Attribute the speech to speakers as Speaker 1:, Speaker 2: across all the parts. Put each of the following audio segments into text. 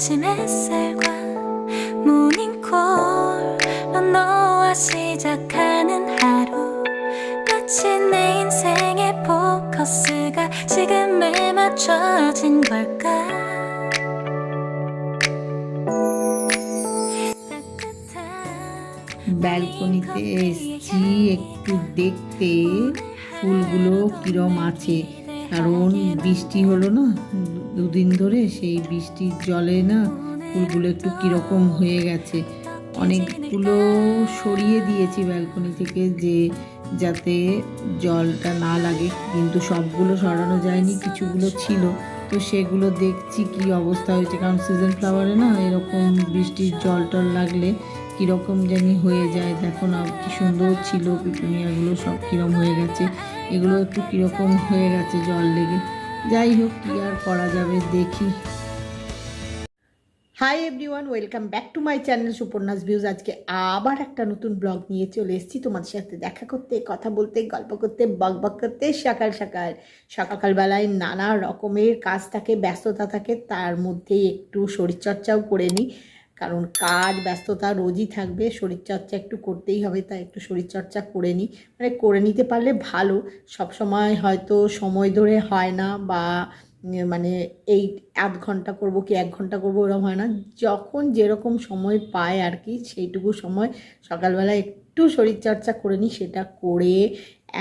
Speaker 1: 아침 햇살과 모닝콜로 너와 시작하는 하루 마치 내 인생의 포커스가 지금에 맞춰진 걸까
Speaker 2: ব্যালকনিতে এসছি একটু দেখতে ফুলগুলো কিরম আছে, কারণ বৃষ্টি হলো না দুদিন ধরে, সেই বৃষ্টির জলে না ফুলগুলো একটু কীরকম হয়ে গেছে। অনেকগুলো সরিয়ে দিয়েছি ব্যালকনি থেকে যে যাতে জলটা না লাগে, কিন্তু সবগুলো সরানো যায়নি, কিছুগুলো ছিল, তো সেগুলো দেখছি কি অবস্থা হয়েছে। কারণ সিজন ফ্লাওয়ারে না এরকম বৃষ্টির জল টল লাগলে কীরকম জানি হয়ে যায়। দেখো না কি সুন্দর ছিল, পিটুনিয়াগুলো সব কীরকম হয়ে গেছে, এগুলো একটু কীরকম হয়ে গেছে জল লেগে। যাই হোক, কী আর করা যাবে, দেখি। Hi everyone, welcome back to my channel Suparna's views. আজকে আবার একটা নতুন ব্লগ নিয়ে চলে এসেছি তোমাদের সাথে দেখা করতে, কথা বলতে, গল্প করতে, বক বক করতে। সকালবেলায় নানা রকমের কাজ থাকে, ব্যস্ততা থাকে, তার মধ্যেই একটু শরীরচর্চাও করে নিই, কারণ কাজ ব্যস্ততা রোজই থাকবে, শরীরচর্চা একটু করতেই হবে, তাই একটু শরীরচর্চা করে নিই। মানে করে নিতে পারলে ভালো, সব সময় হয়তো সময় ধরে হয় না, বা মানে এই আধ ঘন্টা করবো কি 1 ঘন্টা করবো ওরকম হয় না, যখন যেরকম সময় পায় আর কি, সেইটুকু সময় সকালবেলা একটু শরীরচর্চা করে নিই। সেটা করে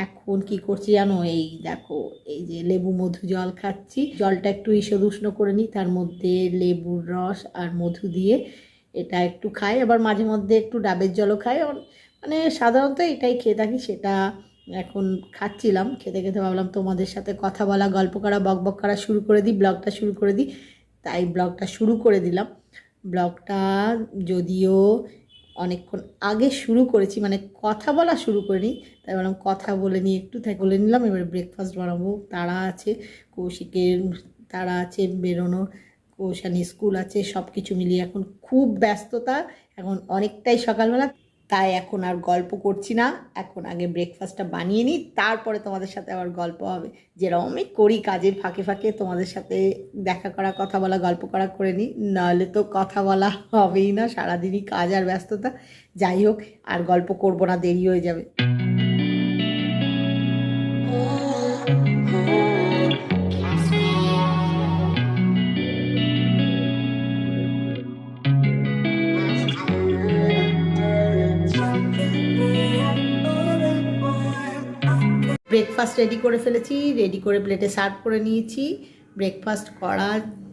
Speaker 2: এখন কি করছি জানো, এই দেখো, এই যে লেবু মধু জল খাচ্ছি। জলটা একটু ঈষদ উষ্ণ করে নিই, তার মধ্যে লেবুর রস আর মধু দিয়ে এটা একটু খাই, আবার মাঝে মধ্যে একটু ডাবের জলও খাই। মানে সাধারণত এটাই খেয়ে থাকি, সেটা এখন খাচ্ছিলাম। খেতে খেতে ভাবলাম তোমাদের সাথে কথা বলা, গল্প করা, বক বক করা শুরু করে দিই, ব্লগটা শুরু করে দিই। তাই ব্লগটা শুরু করে দিলাম। ব্লগটা যদিও অনেকক্ষণ আগে শুরু করেছি, মানে কথা বলা শুরু করে নিই, তাই বললাম কথা বলে নিই, একটু বলে নিলাম। এবার ব্রেকফাস্ট বানাবো, তাড়া আছে, কৌশিকের তাড়া আছে বেরোনোর, কৌশানি স্কুল আছে, সব কিছু মিলিয়ে এখন খুব ব্যস্ততা, এখন অনেকটাই সকালবেলা। তাই এখন আর গল্প করছি না, এখন আগে ব্রেকফাস্টটা বানিয়ে নিই, তারপরে তোমাদের সাথে আবার গল্প হবে। যেরকমই করি কাজের ফাঁকে ফাঁকে তোমাদের সাথে দেখা করা, কথা বলা, গল্প করা করে নিই, নাহলে তো কথা বলা হবেই না, সারাদিনই কাজ আর ব্যস্ততা। যাই হোক, আর গল্প করব না, দেরি হয়ে যাবে। ব্রেকফাস্ট রেডি করে ফেলেছি, রেডি করে প্লেটে সার্ভ করে নিয়েছি। ব্রেকফাস্ট করা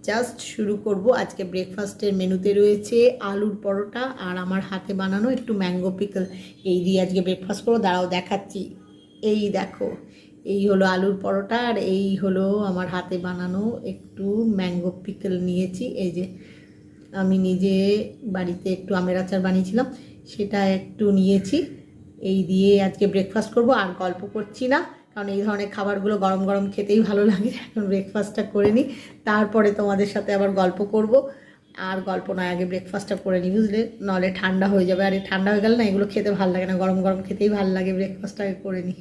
Speaker 2: জাস্ট শুরু করব। আজকে ব্রেকফাস্টের মেনুতে রয়েছে আলুর পরোটা আর আমার হাতে বানানো একটু ম্যাঙ্গো পিকল, এই দিয়ে আজকে ব্রেকফাস্ট করবো। দাঁড়াও দেখাচ্ছি, এই দেখো, এই হলো আলুর পরোটা, আর এই হলো আমার হাতে বানানো একটু ম্যাঙ্গো পিকল নিয়েছি। এই যে আমি নিজে বাড়িতে একটু আমের আচার বানিয়েছিলাম, সেটা একটু নিয়েছি। এই দিয়ে আজকে ব্রেকফাস্ট করব, আর গল্প করছি না, কারণ এই ধরনের খাবারগুলো গরম গরম খেতেই ভালো লাগে। এখন ব্রেকফাস্টটা করে নিই, তারপরে তোমাদের সাথে আবার গল্প করব। আর গল্প নয়, আগে ব্রেকফাস্টটা করে নিই, বুঝলে, নাহলে ঠান্ডা হয়ে যাবে। আর এই ঠান্ডা হয়ে গেলে না এগুলো খেতে ভালো লাগে না, গরম গরম খেতেই ভালো লাগে। ব্রেকফাস্টটা আগে করে নিই।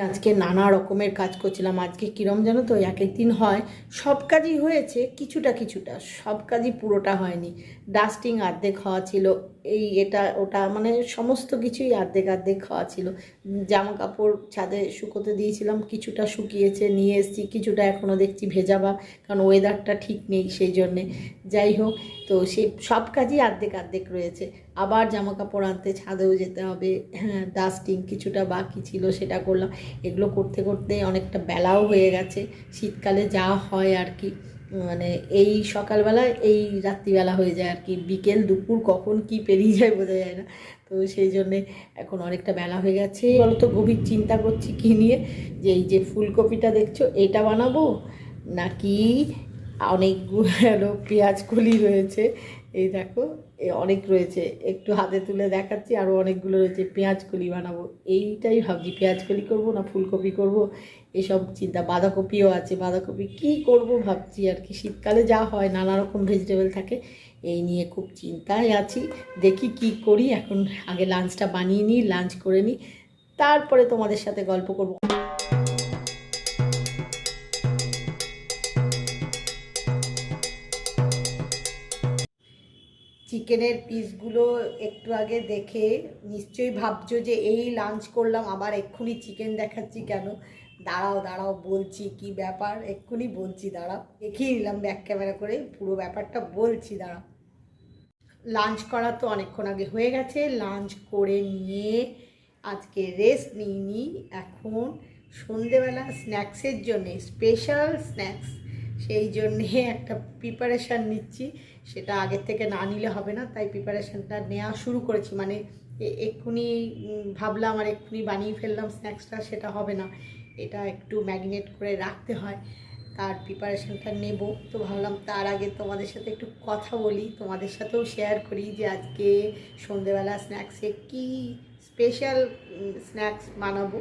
Speaker 2: আজকে নানা রকমের কাজ করছিলাম। আজকে কিরম জানো তো, এক একদিন হয় সব কাজই হয়েছে, কিছুটা কিছুটা, সব কাজই পুরোটা হয়নি। ডাস্টিং অর্ধেক হওয়া ছিল, এই এটা ওটা, মানে সমস্ত কিছুই অর্ধেক অর্ধেক হওয়া ছিল। জামা কাপড় ছাদে শুকোতে দিয়েছিলাম, কিছুটা শুকিয়েছে নিয়ে এসেছি, কিছুটা এখনও দেখছি ভেজাবা, কারণ ওয়েদারটা ঠিক নেই সেই জন্যে। যাই হোক, তো সেই সব কাজই অর্ধেক অর্ধেক রয়েছে। আবার জামা কাপড় আনতে ছাদেও যেতে হবে, হ্যাঁ, ডাস্টিং কিছুটা বাকি ছিল, সেটা করলাম। এগুলো করতে করতে অনেকটা বেলাও হয়ে গেছে, শীতকালে যা হয় আর কি, মানে এই সকালবেলা এই রাত্রিবেলা হয়ে যায় আর কি, বিকেল দুপুর কখন কি পেরিয়ে যায় বোঝা যায় না। তো সেই জন্যে এখন অনেকটা বেলা হয়ে গেছে। বলতো গভীর চিন্তা করছি কী নিয়ে, যে এই যে ফুলকপিটা দেখছো, এটা বানাবো নাকি অনেকগুলো পেঁয়াজ কলি রয়েছে, এই দেখো অনেক রয়েছে, একটু হাতে তুলে দেখাচ্ছি, আরও অনেকগুলো রয়েছে, পেঁয়াজ কলি বানাবো। এইটাই ভাবছি, পেঁয়াজ কলি করবো না ফুলকপি করব, এসব চিন্তা। বাঁধাকপিও আছে, বাঁধাকপি কী করব ভাবছি আর কি, শীতকালে যা হয় নানা রকম ভেজিটেবল থাকে, এই নিয়ে খুব চিন্তায় আছি। দেখি কি করি। এখন আগে লাঞ্চটা বানিয়ে নিই, লাঞ্চ করে নিই, তারপরে তোমাদের সাথে গল্প করব। চিকেনের পিসগুলো একটু আগে দেখে নিশ্চয়ই ভাবছো যে এই লাঞ্চ করলাম আবার এক্ষুনি চিকেন দেখাচ্ছি কেন। দাঁড়াও বলছি কি ব্যাপার, এক্ষুনি বলছি, দাঁড়াও দেখিয়ে নিলাম ব্যাক ক্যামেরা করে, পুরো ব্যাপারটা বলছি, দাঁড়াও। লাঞ্চ করা তো অনেকক্ষণ আগে হয়ে গেছে, লাঞ্চ করে নিয়ে আজকে রেস্ট নিই। এখন সন্ধেবেলা স্ন্যাক্সের জন্যে, স্পেশাল স্ন্যাক্স, সেই জন্যে একটা প্রিপারেশান নিচ্ছি। সেটা আগের থেকে না নিলে হবে না, তাই প্রিপারেশানটা নেওয়া শুরু করেছি। মানে এক্ষুনি ভাবলাম আর এক্ষুনি বানিয়ে ফেললাম স্ন্যাক্সটা, সেটা হবে না, এটা একটু ম্যারিনেট করে রাখতে হয়, তার প্রিপারেশানটা নেব। তো ভাবলাম তার আগে তোমাদের সাথে একটু কথা বলি, তোমাদের সাথেও শেয়ার করি যে আজকে সন্ধেবেলা স্ন্যাক্সে কি স্পেশাল স্ন্যাক্স বানাবো।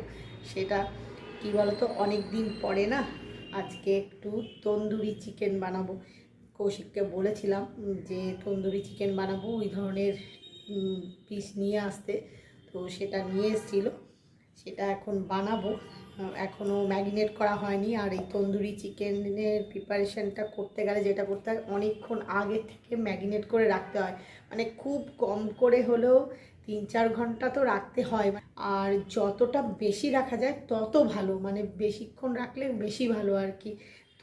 Speaker 2: সেটা কি বলতো, অনেক দিন পরে না আজকে একটু তন্দুরি চিকেন বানাবো। কৌশিককে বলেছিলাম যে তন্দুরি চিকেন বানাবো, ওই ধরনের পিস নিয়ে আসতে, তো সেটা নিয়ে এসেছিলো, সেটা এখন বানাবো। এখনও ম্যারিনেট করা হয়নি। আর এই তন্দুরি চিকেনের প্রিপারেশানটা করতে গেলে যেটা করতে হয়, অনেকক্ষণ আগে থেকে ম্যারিনেট করে রাখতে হয়, মানে খুব কম করে হলেও 3-4 ঘন্টা তো রাখতে হয়। আর যতটা বেশি রাখা যায় তত ভালো, মানে বেশিক্ষণ রাখলে বেশি ভালো আর কি,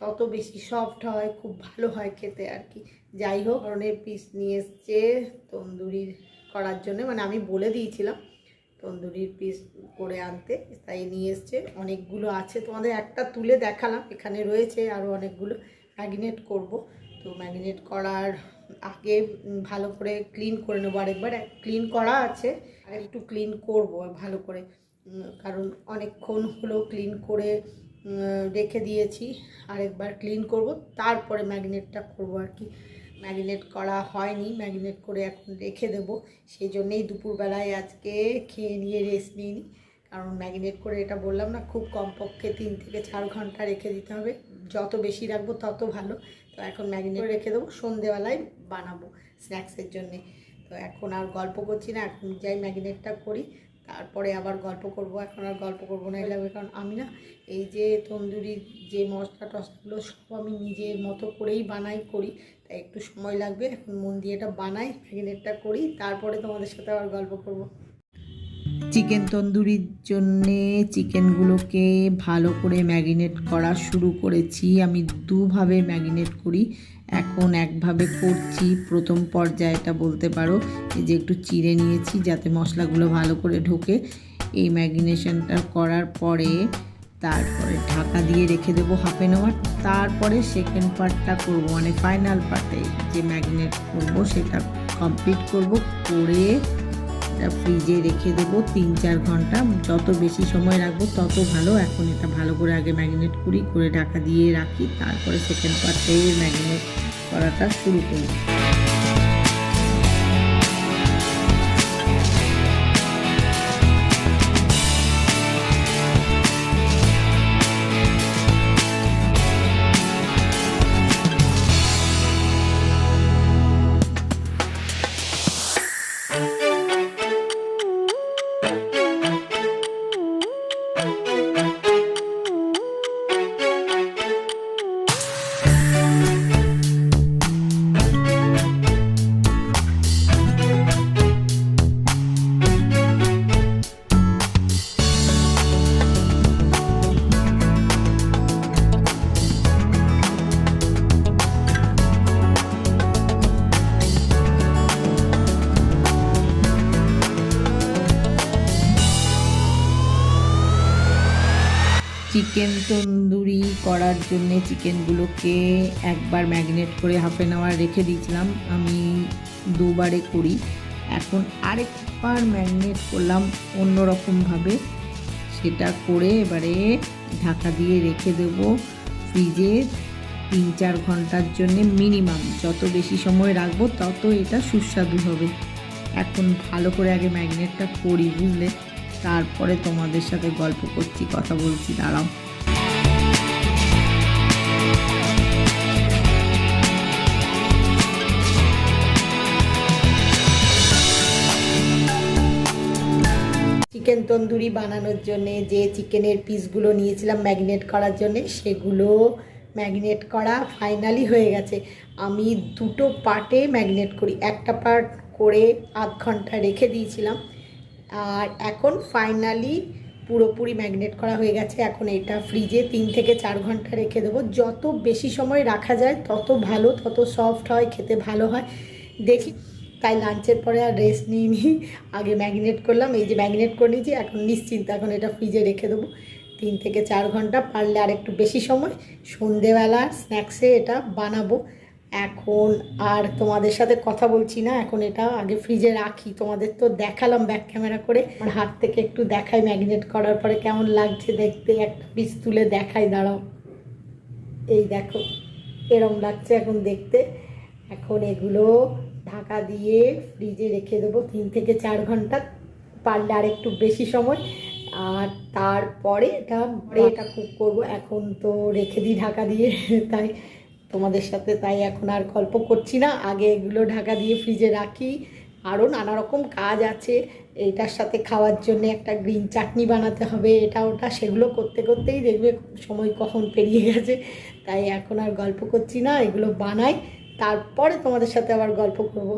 Speaker 2: তত বেশি সফট হয়, খুব ভালো হয় খেতে আর কি। যাই হোক, ধরনের পিস নিয়ে এসছে তন্দুরির করার জন্য, মানে আমি বলে দিয়েছিলাম তন্দুরির পিস করে আনতে, তাই নিয়ে এসছে। অনেকগুলো আছে, তোমাদের একটা তুলে দেখালাম, এখানে রয়েছে আরও অনেকগুলো। ম্যারিনেট করব, তো ম্যারিনেট করার আগে ভালো করে ক্লিন করে নেবো। আরেকবার ক্লিন করা আছে, আর একটু ক্লিন করব ভালো করে, কারণ অনেকক্ষণ হলো ক্লিন করে রেখে দিয়েছি। আরেকবার ক্লিন করব, তারপরে ম্যারিনেটটা করব আর কি। ম্যারিনেট করা হয়নি, ম্যারিনেট করে এখন রেখে দেবো। সেই জন্যেই দুপুরবেলায় আজকে খেয়ে নিয়ে রেস্ট নিই, কারণ ম্যারিনেট করে, এটা বললাম না, খুব কমপক্ষে 3 থেকে 4 ঘন্টা রেখে দিতে হবে, যত বেশি রাখবো তত ভালো। তো এখন ম্যারিনেট রেখে দেবো, সন্ধেবেলায় বানাবো স্ন্যাক্সের জন্যে। তো এখন আর গল্প করছি না, এখন যাই ম্যারিনেটটা করি, তারপরে আবার গল্প করব। এখন আর গল্প করবো না, লাগবে, কারণ আমি না এই যে তন্দুরির যে মশলা টশলাগুলো সব আমি নিজের মতো করেই বানাই করি, তাই একটু সময় লাগবে। এখন মন দিয়ে এটা বানাই, ম্যারিনেটটা করি, তারপরে তোমাদের সাথে আবার গল্প করব। চিকেন তন্দুরির জন্যে চিকেনগুলোকে ভালো করে ম্যারিনেট করা শুরু করেছি। আমি দুভাবে ম্যারিনেট করি, এখন একভাবে করছি। প্রথম পর্যায়টা বলতে পারো, এই যে একটু চিড়ে নিয়েছি যাতে মশলাগুলো ভালো করে ঢোকে। এই ম্যারিনেশনটা করার পরে তারপরে ঢাকা দিয়ে রেখে দেবো হাফ অ্যান আওয়ার। তারপরে সেকেন্ড পার্টটা করবো, মানে ফাইনাল পার্টে যে ম্যারিনেট করবো সেটা কমপ্লিট করব, করে ফ্রিজে রেখে দেবো 3-4 ঘন্টা। যত বেশি সময় রাখবো তত ভালো। এখন এটা ভালো করে আগে ম্যারিনেট করি, করে ঢাকা দিয়ে রাখি, তারপরে সেকেন্ড পার্টে ম্যারিনেট করাটা শুরু করি। চিকেন তন্দুরি করার জন্যে চিকেনগুলোকে একবার ম্যারিনেট করে হাফ অ্যান আওয়ার রেখে দিয়েছিলাম, আমি দুবারে করি। এখন আরেকবার ম্যারিনেট করলাম অন্যরকমভাবে, সেটা করে এবারে ঢাকা দিয়ে রেখে দেব ফ্রিজে 3-4 ঘন্টার জন্যে মিনিমাম। যত বেশি সময় রাখবো তত এটা সুস্বাদু হবে। এখন ভালো করে আগে ম্যারিনেটটা করি, বুঝলে, তারপরে তোমাদের সাথে গল্প করছি, কথা বলছি, দাঁড়াও। চিকেন চিকেন তন্দুরি বানানোর জন্যে যে চিকেনের পিসগুলো নিয়েছিলাম ম্যারিনেট করার জন্যে, সেগুলো ম্যারিনেট করা ফাইনালি হয়ে গেছে। আমি দুটো পার্টে ম্যারিনেট করি, একটা পার্ট করে আধ ঘন্টা রেখে দিয়েছিলাম, আর এখন ফাইনালি পুরোপুরি ম্যারিনেট করা হয়ে গেছে। এখন এটা ফ্রিজে 3 থেকে 4 ঘন্টা রেখে দেবো। যত বেশি সময় রাখা যায় তত ভালো, তত সফট হয়, খেতে ভালো হয়। দেখি, তাই লাঞ্চের পরে আর রেস্ট নিইনি, আগে ম্যারিনেট করলাম। এই যে ম্যারিনেট করে নিয়েছি, এখন নিশ্চিন্ত এখন এটা ফ্রিজে রেখে দেবো 3 থেকে 4 ঘন্টা, পারলে আর একটু বেশি সময়। সন্ধেবেলার স্ন্যাক্সে এটা বানাবো। এখন আর তোমাদের সাথে কথা বলছি না, এখন এটা আগে ফ্রিজে রাখি। তোমাদের তো দেখালাম ব্যাক ক্যামেরা করে, আমার হাত থেকে একটু দেখাই ম্যারিনেট করার পরে কেমন লাগছে দেখতে। একটা পিস তুলে দেখাই, দাঁড়াও। এই দেখো, এরম লাগছে এখন দেখতে। এখন এগুলো ঢাকা দিয়ে ফ্রিজে রেখে দেবো 3 থেকে 4 ঘন্টা, পারলে আর একটু বেশি সময়। আর তারপরে এটা কুক করবো। এখন তো রেখে দিই ঢাকা দিয়ে, তাই তোমাদের সাথে তাই এখন আর গল্প করছি না। আগে এগুলো ঢাকা দিয়ে ফ্রিজে রাখি। আরও নানা রকম কাজ আছে, এটার সাথে খাওয়ার জন্য একটা গ্রিন চাটনি বানাতে হবে, এটা ওটা, সেগুলো করতে করতেই দেখবে সময় কখন পেরিয়ে গেছে। তাই এখন আর গল্প করছি না, এগুলো বানাই, তারপরে তোমাদের সাথে আবার গল্প করব।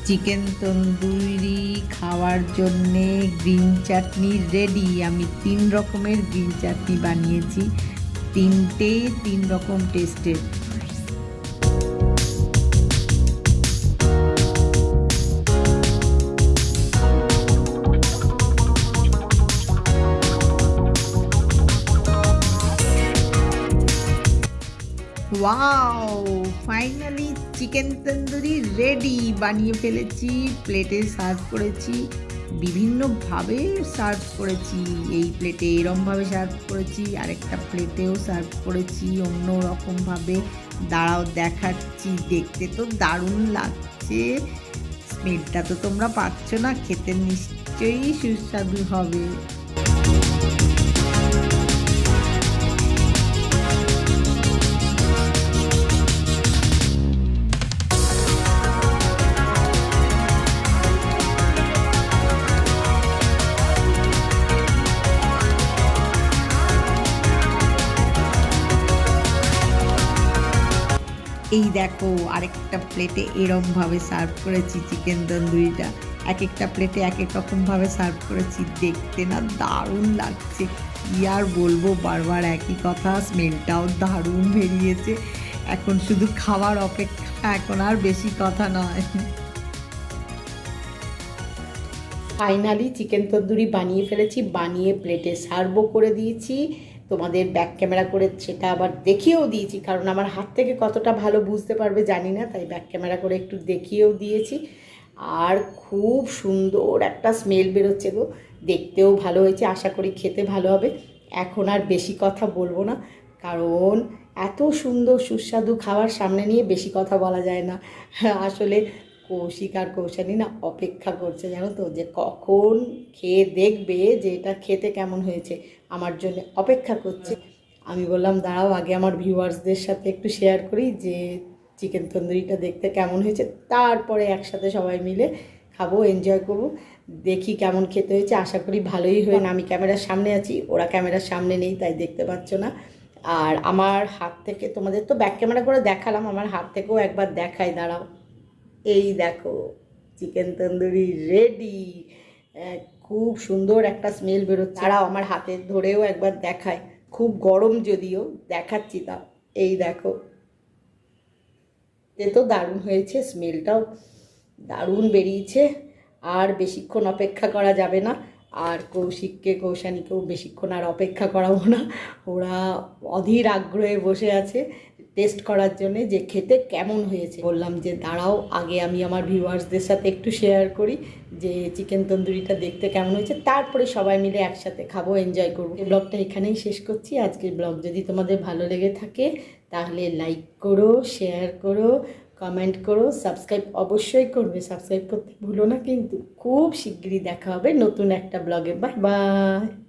Speaker 2: চিকেন তন্দুরি খাওয়ার জন্যে গ্রিন চাটনি রেডি। আমি 3 রকমের গ্রিন চাটনি বানিয়েছি, 3 রকম টেস্টের। Wow, finally chicken tandoori ready. বানিয়ে ফেলেছি, প্লেটে সার্ভ করেছি, বিভিন্নভাবে সার্ভ করেছি। এই প্লেটে এরমভাবে সার্ভ করেছি, আরেকটা প্লেটেও সার্ভ করেছি অন্য রকমভাবে। দাঁড়াও দেখাচ্ছি, দেখতে তো দারুণ লাগছে। স্মেলটা তো তোমরা পাচ্ছ না, খেতে নিশ্চয়ই সুস্বাদু হবে। এই দেখো, আরেকটা প্লেটে এরমভাবে সার্ভ করেছি চিকেন তন্দুরিটা। এক একটা প্লেটে এক এক রকমভাবে সার্ভ করেছি, দেখতে না দারুণ লাগছে। কি আর বলবো, বারবার একই কথা। স্মেলটাও দারুণ বেরিয়েছে। এখন শুধু খাওয়ার অপেক্ষা, এখন আর বেশি কথা নয়। ফাইনালি চিকেন তন্দুরি বানিয়ে ফেলেছি, বানিয়ে প্লেটে সার্ভও করে দিয়েছি। তোমাদের ব্যাক ক্যামেরা করে সেটা আবার দেখিয়েও দিয়েছি, কারণ আমার হাত থেকে কতটা ভালো বুঝতে পারবে জানি না, তাই ব্যাক ক্যামেরা করে একটু দেখিয়েও দিয়েছি। আর খুব সুন্দর একটা স্মেল বেরোচ্ছে গো, দেখতেও ভালো হয়েছে, আশা করি খেতে ভালো হবে। এখন আর বেশি কথা বলবো না, কারণ এত সুন্দর সুস্বাদু খাবার সামনে নিয়ে বেশি কথা বলা যায় না। আসলে কৌশিক আর কৌশানী না অপেক্ষা করছে, জানো তো, যে কখন খেয়ে দেখবে যে এটা খেতে কেমন হয়েছে, আমার জন্য অপেক্ষা করছে। আমি বললাম দাঁড়াও, আগে আমার ভিউয়ার্সদের সাথে একটু শেয়ার করি যে চিকেন তন্দুরিটা দেখতে কেমন হয়েছে, তারপরে একসাথে সবাই মিলে খাবো, এনজয় করবো, দেখি কেমন খেতে হয়েছে। আশা করি ভালোই হয়। আমি ক্যামেরার সামনে আছি, ওরা ক্যামেরার সামনে নেই, তাই দেখতে পাচ্ছ না। আর আমার হাত থেকে, তোমাদের তো ব্যাক ক্যামেরা করে দেখালাম, আমার হাত থেকেও একবার দেখাই, দাঁড়াও। এই দেখো, চিকেন তন্দুরি রেডি। খুব সুন্দর একটা স্মেল বেরোচ্ছে। তারাও আমার হাতে ধরেও একবার দেখায়, খুব গরম যদিও, দেখাচ্ছি তা। এই দেখো, এ তো দারুণ হয়েছে, স্মেলটাও দারুণ বেরিয়েছে। আর বেশিক্ষণ অপেক্ষা করা যাবে না, আর কৌশিককে কৌশানীকেও বেশিক্ষণ আর অপেক্ষা করাবো না। ওরা অধীর আগ্রহে বসে আছে টেস্ট করার জন্যে যে খেতে কেমন হয়েছে। বললাম যে দাঁড়াও, আগে আমি আমার ভিউয়ার্সদের সাথে একটু শেয়ার করি যে চিকেন তন্দুরিটা দেখতে কেমন হয়েছে, তারপরে সবাই মিলে একসাথে খাবো, এনজয় করবো। এই ব্লগটা এখানেই শেষ করছি। আজকের ব্লগ যদি তোমাদের ভালো লেগে থাকে তাহলে লাইক করো, শেয়ার করো, কমেন্ট করো, সাবস্ক্রাইব অবশ্যই করবে। সাবস্ক্রাইব করতে ভুলো না কিন্তু। খুব শিগগিরই দেখা হবে নতুন একটা ব্লগে। Bye bye.